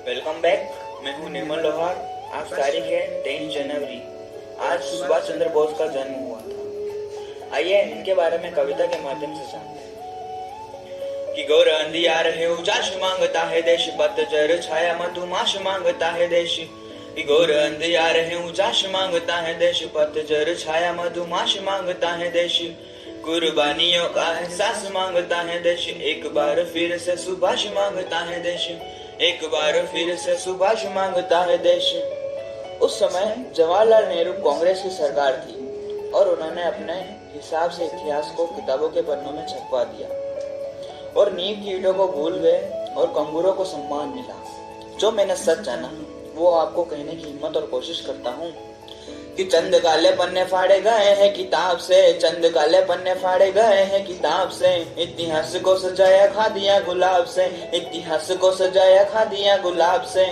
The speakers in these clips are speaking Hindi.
Welcome back. मैं हूं निर्मल लोहार। आज तारीख है 23 जनवरी। आज सुभाष चंद्र बोस का जन्म हुआ था। आइए इनके बारे में कविता के माध्यम से जानते हैं कि गौर अंधियार है उजाश मांगता है देश, पतझर छाया मधुमाश मांगता है देश। कि गौर अंधियार है उजाश मांगता है देश, पतझर छाया मधुमाश मांगता है देश। कुर्बानियों का एहसास मांगता है देश, एक बार फिर से सुभाष मांगता है देश। एक बार फिर से सुभाष मांगता है देश। उस समय जवाहरलाल नेहरू कांग्रेस की सरकार थी और उन्होंने अपने हिसाब से इतिहास को किताबों के पन्नों में छपवा दिया और नींव की ईंटों को भूल गए और कंगूरों को सम्मान मिला। जो मैंने सच जाना वो आपको कहने की हिम्मत और कोशिश करता हूँ कि चंद काले पन्ने फाड़े गए हैं किताब से, चंद काले पन्ने फाड़े गए हैं किताब से। इतिहास को सजाया खा दिया गुलाब से, इतिहास को सजाया खा दिया गुलाब से।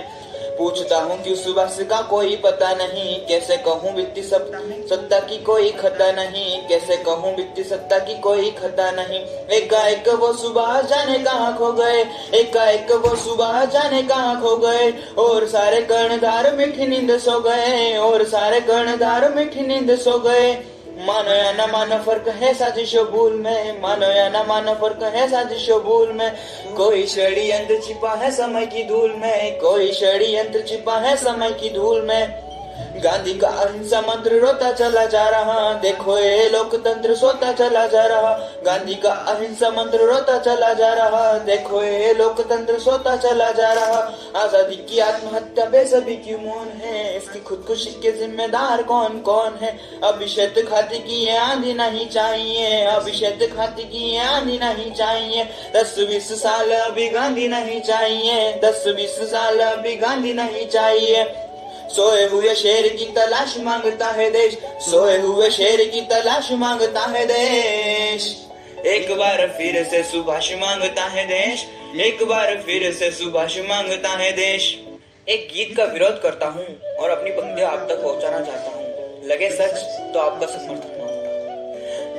पूछता हूँ क्यों सुभाष का कोई पता नहीं, कैसे कहूँ बीती सत्ता की कोई खता नहीं, कैसे कहूँ बीती सत्ता की कोई खता नहीं। एकाएक वो सुभाष जाने कहाँ खो गए, एकाएक वो सुभाष जाने कहाँ खो गए। और सारे कर्णधार मीठी नींद सो गए, और सारे कर्णधार मीठी नींद सो गए। मानो या न मानो फर्क है साजिशो भूल में, मानो या न मानो फर्क है साजिशो भूल में। कोई षड्यंत्र छिपा है समय की धूल में, कोई षड्यंत्र छिपा है समय की धूल में। गांधी का अहिंसा मंत्र रोता चला जा रहा, देखो ये लोकतंत्र सोता चला जा रहा। गांधी का अहिंसा मंत्र रोता चला जा रहा, देखो ये लोकतंत्र सोता चला जा रहा। आजादी की आत्महत्या बेसब्री क्यों मौन है, इसकी खुदकुशी के जिम्मेदार कौन कौन है। अभिषेक खाती की ये आंधी नहीं चाहिए, अभिषेक खाती की ये आंधी नहीं चाहिए। 10-20 साल अभी गांधी नहीं चाहिए, 10-20 साल अभी गांधी नहीं चाहिए। सोए हुए शेर की तलाश मांगता है देश, सोए हुए शेर की तलाश मांगता है देश। एक बार फिर से सुभाष मांगता है देश, एक बार फिर से सुभाष मांगता है देश। एक गीत का विरोध करता हूँ और अपनी पंक्तियां आप तक पहुँचाना चाहता हूँ। लगे सच तो आपका समर्थन मांगता।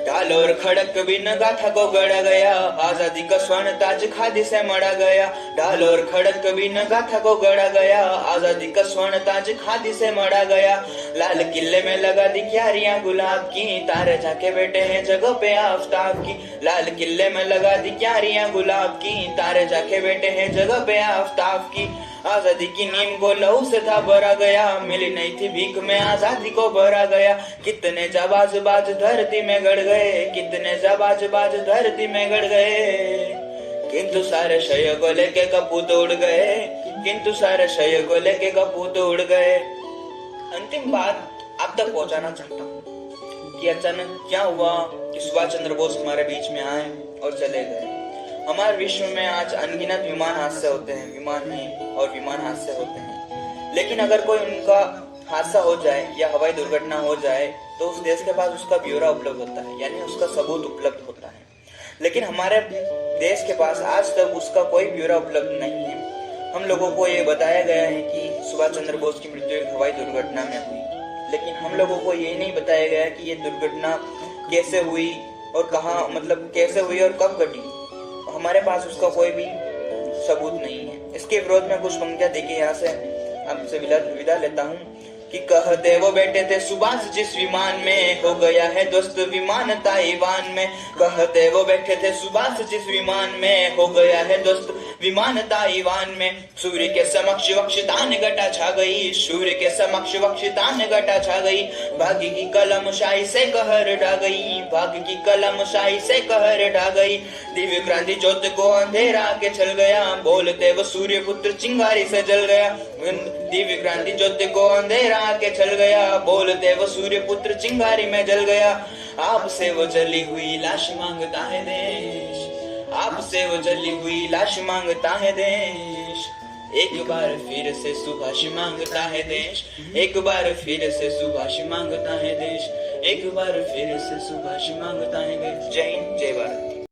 ढाल और खड़क बिन गाथा को गढ़ा गया, आजादी का स्वर्ण ताज खादी से मढ़ा गया। ढाल और खड़क बिन गाथा को गढ़ा गया, आजादी का स्वर्ण ताज खादी से मढ़ा गया। लाल किले में लगा दी क्यारियां गुलाब की, तारे जाके बैठे हैं जगह पे आफताब की। लाल किले में लगा दी क्यारियां गुलाब की, तारे जाके बैठे हैं जगह पे आफताब की। आजादी की नींव को लहू से था भरा गया, मिली नहीं थी भीख में आजादी को भरा गया। कितने जाबाज बाज धरती में गड़ गए, कितने जाबाज बाज धरती में गड़ गए। किंतु सारे शय को लेके कपूत उड़ गए, किंतु सारे शय को लेके कपूत उड़ गए। अंतिम बात आप तक पहुंचाना चाहता हूँ कि अचानक क्या हुआ कि सुभाष चंद्र बोस हमारे बीच में आए और चले गए। हमारे विश्व में आज अनगिनत विमान हादसे होते हैं, विमान हैं और विमान हादसे होते हैं। लेकिन अगर कोई उनका हादसा हो जाए या हवाई दुर्घटना हो जाए तो उस देश के पास उसका ब्यौरा उपलब्ध होता है, यानी उसका सबूत उपलब्ध होता है। लेकिन हमारे देश के पास आज तक उसका कोई ब्यौरा उपलब्ध नहीं है। हम लोगों को ये बताया गया है कि सुभाष चंद्र बोस की मृत्यु एक हवाई दुर्घटना में हुई, लेकिन हम लोगों को ये नहीं बताया गया कि ये दुर्घटना कैसे हुई और कहाँ, मतलब कैसे हुई और कब घटी। हमारे पास उसका कोई भी सबूत नहीं है। इसके विरोध में कुछ पंक्तियां देखिए, यहाँ से आपसे विदा लेता हूँ कि कहते वो बैठे थे सुभाष जिस विमान में, हो गया है दोस्त विमान ताइवान में। कहते वो बैठे थे सुभाष जिस विमान में, हो गया है दोस्त विमान ताइवान में। सूर्य के समक्ष वक्षतान घटा छा गई, सूर्य के समक्ष वक्षतान घटा छा गई। भाग्य की कलम शाही से कहर ढा गई, भाग्य की कलम शाही से कहर ढा गई। दिव्य क्रांति ज्योत को अंधेरा के चल गया, बोलते वो सूर्य पुत्र चिंगारी से जल गया। दिव्य क्रांति ज्योत को अंधेरा के चल गया, बोलते वो सूर्य पुत्र चिंगारी में जल गया। आपसे वो जली हुई लाश मांगता है देश, आपसे वो जली हुई लाश मांगता है देश। एक बार फिर से सुभाष मांगता है देश, एक बार फिर से सुभाष मांगता है देश, एक बार फिर से सुभाष मांगता है देश। जय हिंद, जय भारत।